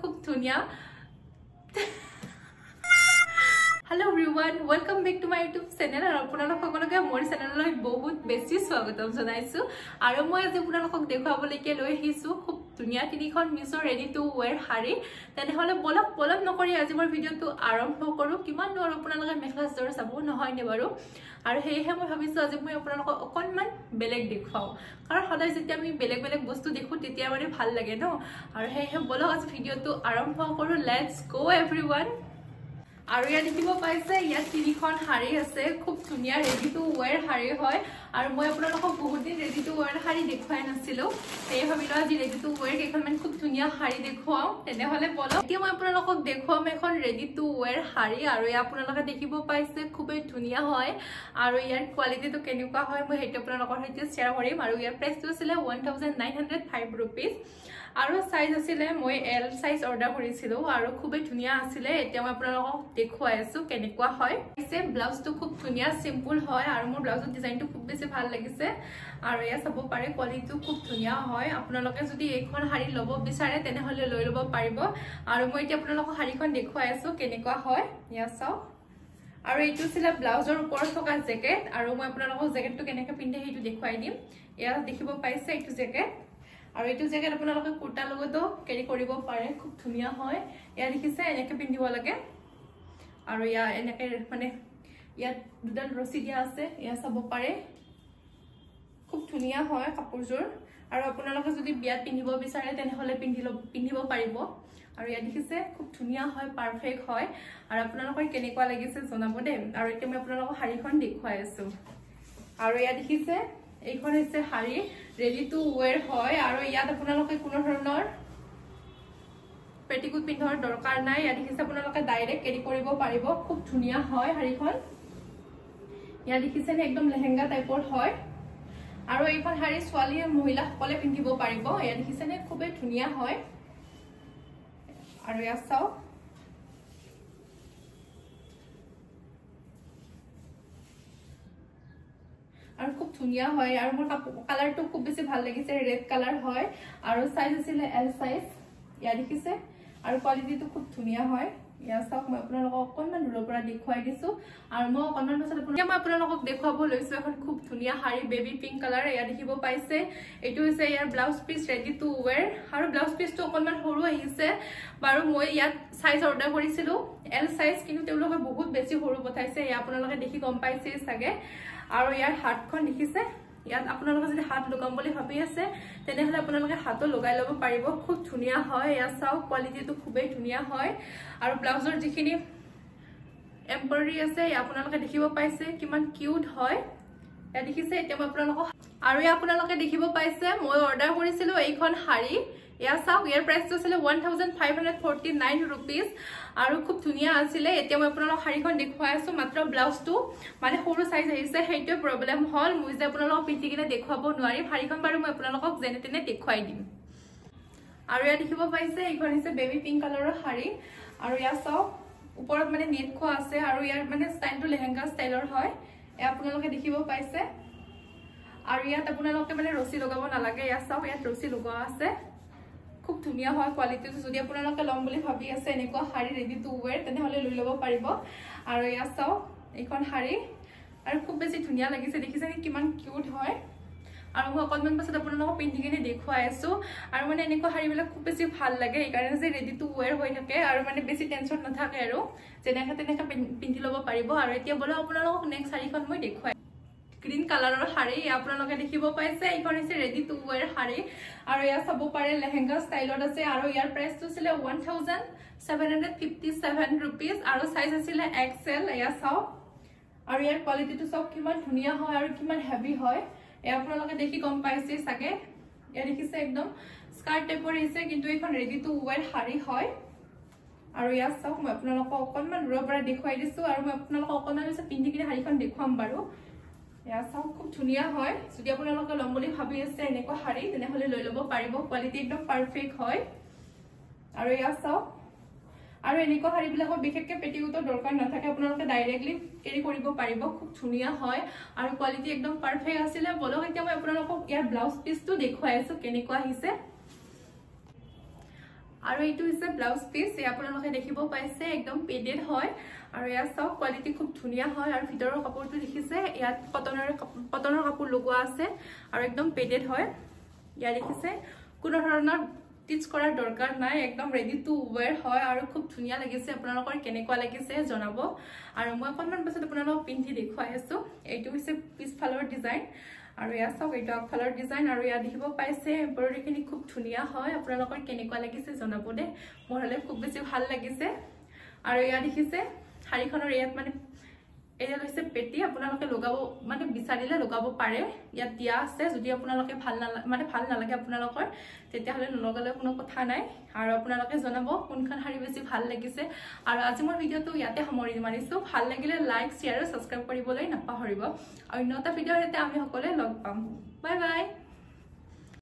খুব ধুনিয়া Hello everyone, welcome back to my YouTube channel. আৰু আপোনালোক সকলোকে মোৰ চেনেললৈ বহুত বেছি স্বাগতম জনাইছো আৰু মই আজি আপোনালোকক দেখুৱাবলৈকে লৈ আহিছো খুব ধুনিয়া তিনিখন মিছৰ ৰেডি টু ওয়্যাৰ শাৰী তেনেহলে বলক নকৰি আজি মোৰ ভিডিওটো আৰম্ভ কৰো কিমান দূৰ আপোনালোকে মেখেলা চাদৰ চাব নহয় নে বাৰু আৰু হেহে মই ভাবিছো আজি মই আপোনালোকক অকনমান বেলেগ দেখুৱাও কাৰণ সদায় যেতিয়া আমি বেলেগ বস্তু দেখো তেতিয়া মানে ভাল লাগে ন আৰু হেহে বলক আজি ভিডিওটো আৰম্ভ কৰো লেটস গো एवरीवन আৰু ইয়া দেখিব পাইছে ইয়া তিনিখন শাৰী আছে খুব ধুনিয়া ৰেডি টু ওয়্যাৰ শাৰী হয় আৰু মই আপোনালোকক বহুত দিন ৰেডি টু ওয়্যাৰ শাৰী দেখুৱাই নাছিলো এই ভাবিলো আজি ৰেডি টু ওয়্যাৰ কেইখনমান খুব ধুনিয়া শাৰী দেখুৱাও তেনেহলে বলক এতিয়া মই আপোনালোকক দেখুৱাম এখন ৰেডি টু ওয়্যাৰ শাৰী আৰু ইয়া আপোনালোকে দেখিব পাইছে খুবেই ধুনিয়া হয় আৰু ইয়াৰ কোৱালিটিটো কেনেকুৱা হয় মই হেটো আপোনালোকৰ সৈতে শেয়াৰ কৰিম আৰু ইয়াৰ প্ৰাইচটো আছিল 1905 रुपीस আৰু সাইজ আছিল মই এল সাইজ অৰ্ডাৰ কৰিছিলো আৰু খুবেই ধুনিয়া আছিল এতিয়া মই আপোনালোকক দেখুৱাই আছো কেনেকুৱা হয় এসে ব্লাউজটো খুব ধুনিয়া সিম্পল হয় আৰু মোৰ ব্লাউজৰ ডিজাইনটো খুব বেছি ভাল লাগিছে আৰু ইয়া সব পাৰে কোৱালিটিটো খুব ধুনিয়া হয় আপোনালোকে যদি এইখন শাৰী লব বিচাৰে তেনেহলে লৈ লব পাৰিব আৰু মই এতিয়া আপোনালোকক শাৰীখন দেখুৱাই আছো কেনেকুৱা হয় ইয়া চাও আৰু এইটো ছিল ব্লাউজৰ ওপৰত থকা জেকেট আৰু মই আপোনালোকক জেকেটটো কেনেকৈ পিন্ধে হেটো দেখুৱাই দিম ইয়া দেখিব পাইছে এইটো জেকেট আৰু এইটো জেকেট আপোনালোকে কুৰ্তা লগতো কেৰি কৰিব পাৰে খুব ধুনিয়া হয় ইয়া দেখিছে এনেকৈ পিন্ধিব লাগে আৰু ইয়া এনেকৈ মানে ইয়া দুডাল ৰছী দিয়া আছে ইয়া চাব পাৰে খুব ধুনিয়া হয় কাপোৰজোৰ আৰু আপোনালোকে যদি বিয়াত পিন্ধিব বিচাৰে তেনেহলে পিন্ধিব পাৰিব আৰু ইয়া দেখিছে খুব ধুনিয়া হয় পাৰফেক্ট হয় আৰু আপোনালোকৰ কেনেকুৱা লাগিছে জনাব দে আৰু এতিয়া মই আপোনালোকক শাৰীখন দেখুৱাই আছো আৰু ইয়া দেখিছে এইখন হৈছে শাৰী ৰেডি টু ওয়্যাৰ হয় আৰু ইয়াত আপোনালোকে কোনো ধৰণৰ পেটিকোট পিন্ধাৰ দৰকাৰ নাই ইয়া দেখিছে আপোনালোকে ডাইৰেক্ট কেৰি কৰিব পাৰিব খুব ধুনিয়া হয় শাৰীখন ইয়া দেখিছে একদম লেহেঙ্গা টাইপৰ হয় আৰু এইখন শাৰী ছোৱালী মহিলা সকলে পিন্ধিব পাৰিব ইয়া দেখিছে খুবেই ধুনিয়া হয় আৰু ইয়া চাও আৰু খুব ধুনিয়া হয় আৰু মোৰ কালাৰটো খুব বেছি ভাল লাগিছে ৰেড কালাৰ হয় আৰু সাইজ আছিল এল সাইজ ইয়া দেখিছে আৰু কোৱালিটিটো খুব ধুনিয়া হয় ইয়া চাওক মই আপোনালোকক অকনমান দূৰৰ পৰা দেখুৱাই দিছো আৰু মই অকনমান পাছত আপোনালোকক দেখুৱাব লৈছো এখন খুব ধুনিয়া শাৰী বেবি পিংক কালাৰ ইয়া দেখিব পাইছে এটো হৈছে ইয়াৰ blouse piece ready to wear আৰু ব্লাউজ পিসটো অকনমান সৰু আহিছে বাৰু মই ইয়াত সাইজ অৰ্ডাৰ কৰিছিলো এল সাইজ কিন্তু তেওঁলোকে বহুত বেছি সৰু পঠাইছে ইয়া আপোনালোকে দেখি গম পাইছে সাগে আৰু ইয়াৰ হাতখন দেখিছে ইয়াত আপোনালোকে যদি হাত লগাম বুলি ভাবি আছে তেনেহলে আপোনালোকে হাতও লগাই লব পাৰিব খুব ধুনিয়া হয় ইয়া চাও কোৱালিটিটো খুবেই ধুনিয়া হয় আৰু ব্লাউজৰ যিখিনি এমব্ৰয়ডাৰী আছে আপোনালোকে দেখিব পাইছে কিমান কিউট হয় ইয়া দেখিছে এতিয়া মই আপোনালোকক আৰু ইয়া আপোনালোকে দেখিব পাইছে মই অৰ্ডাৰ কৰিছিলো এইখন শাৰী ইয়া চাও ইয়াৰ প্ৰাইচটো আছিল 1549 रुपीस আৰু খুব ধুনিয়া আছিল এতিয়া মই আপোনালোকক শাৰীখন দেখুৱাই আছো মাত্ৰ ব্লাউজটো মানে সৰু সাইজ আহিছে হেইটো প্ৰবলেম হল মই যে আপোনালোকক পিন্ধি কিনে দেখুৱাব নোৱাৰি শাৰীখন বাৰু মই আপোনালোকক যেনে তেনে দেখুৱাই দিম আৰু ইয়া দেখিব পাইছে এইখন হৈছে বেবি পিংক কালাৰৰ শাৰী আৰু ইয়া চাও ওপৰত মানে নেট খোৱা আছে আৰু ইয়াৰ মানে ষ্টাইলটো লেহেঙ্গা ষ্টাইলৰ হয় ইয়া আপোনালোকে দেখিব পাইছে আৰু ইয়াত আপোনালোকে মানে ৰছী লগাব নালাগে ইয়া চাও ইয়াত ৰছী লগোৱা আছে খুব ধুনিয়া হয় কোৱালিটিটো যদি আপোনালোকে লম বুলি ভাবি আছে এনেকুৱা শাৰী ৰেডি টু ওয়্যাৰ তেনেহলে লৈ লব পাৰিব আৰু ইয়া চাও এইখন শাৰী আৰু খুব বেছি ধুনিয়া লাগিছে দেখিছে কিমান কিউট হয় আৰু মই অকনমান পাছত আপোনালোকক পিন্ধি কিনে দেখুৱাই আছো আৰু মানে এনেকুৱা শাৰীবিলাক খুব বেছি ভাল লাগে এই কাৰণে যে ৰেডি টু ওয়্যাৰ হৈ থাকে আৰু মানে বেছি টেনচন নাথাকে আৰু যেনেকা তেনেকা পিন্ধি লব পাৰিব আৰু এতিয়া বলো আপোনালোকক নেক্সট শাৰীখন মই দেখুৱাই গ্ৰীন কালাৰৰ শাৰী আপোনালোকে দেখিব পাইছে এইখন হৈছে ৰেডি টু ওয়্যাৰ শাৰী আৰু ইয়া চাব পাৰে লেহেঙ্গা ষ্টাইলত আছে আৰু ইয়াৰ প্ৰাইচটো ছিল 1757 रुपीस আৰু সাইজ আছিল এক্সেল ইয়া চাও আৰু ইয়াৰ কোৱালিটিটো সব কিমান ধুনিয়া হয় আৰু কিমান হেভি হয় আপোনালোকে দেখি গম পাইছে সাগে ইয়া দেখিছে একদম স্কাৰ্ট টাইপৰ আছে কিন্তু এইখন ৰেডি টু ওয়্যাৰ শাৰী হয় আৰু ইয়া চাওক মই আপোনালোকক অকনমান দূৰৰ পৰা দেখুৱাই দিছো আৰু মই আপোনালোকক অকনমান পিছত পিন্ধি কিনে শাৰীখন দেখুৱাম বাৰু ইয়া চাওক খুব ধুনিয়া হয় যদি আপোনালোকে লম বুলি ভাবি আছে এনেকুৱা শাৰী তেনেহলে লৈ লব পাৰিব কোৱালিটি একদম পাৰফেক্ট হয় আৰু ইয়া চাওক আৰু এনেকুৱা শাৰীবিলাকৰ বিশেষকৈ পেটিকোটৰ দৰকাৰ নাথাকে আপোনালোকে ডাইৰেক্টলি কেৰি কৰিব পাৰিব খুব ধুনিয়া হয় আৰু কোৱালিটি একদম পাৰফেক্ট আছিল বলক এতিয়া মই আপোনালোকক ইয়াৰ ব্লাউজ পিসটো দেখুৱাই আছো কেনেকুৱা আহিছে আৰু এইটো হৈছে ব্লাউজ পিস এ আপোনালোকে দেখিব পাইছে একদম পেডেড হয় আৰু ইয়া সব কোৱালিটি খুব ধুনিয়া হয় আৰু ভিতৰৰ কাপোৰটো দেখিছে ইয়াত কটনৰ কাপোৰ লগোৱা আছে আৰু একদম পেডেড হয় ইয়া দেখিছে কোনো ধৰণৰ টিচ কৰাৰ দৰকাৰ নাই একদম ৰেডি টু ওয়্যাৰ হয় আৰু খুব ধুনিয়া লাগিছে আপোনালোকৰ কেনেকুৱা লাগিছে জনাব আৰু মই অকনমান পাছত আপোনালোকক পিন্ধি দেখুৱাই আছো এইটো হৈছে পিছফালৰ ডিজাইন আৰু ইয়া সব এইটো আগফালৰ ডিজাইন আৰু ইয়া দেখিব পাইছে এমব্ৰয়ডাৰীখিনি খুব ধুনিয়া হয় আপোনালোকৰ কেনেকুৱা লাগিছে জনাব দে মোৰ হলে খুব বেছি ভাল লাগিছে আৰু ইয়া দেখিছে শাৰীখনৰ ইয়াত মানে এয়া লৈছে পেটি আপোনালোকে লগাব মানে বিচাৰিলে লগাব পাৰে ইয়াত দিয়া আছে যদি আপোনালোকে ভাল নালাগে আপোনালোকৰ তেতিয়া হলে নলগালে কোনো কথা নাই আৰু আপোনালোকে জনাব কোনখন শাৰী বেছি ভাল লাগিছে আৰু আজি মোৰ ভিডিওটো ইয়াতে সামৰি মাৰিছো ভাল লাগিলে লাইক শেয়াৰ আৰু সাবস্ক্ৰাইব কৰিবলৈ নাপাহৰিব অন্য এটা ভিডিওৰ সৈতে আমি সকলোৱে লগ পাম বাই বাই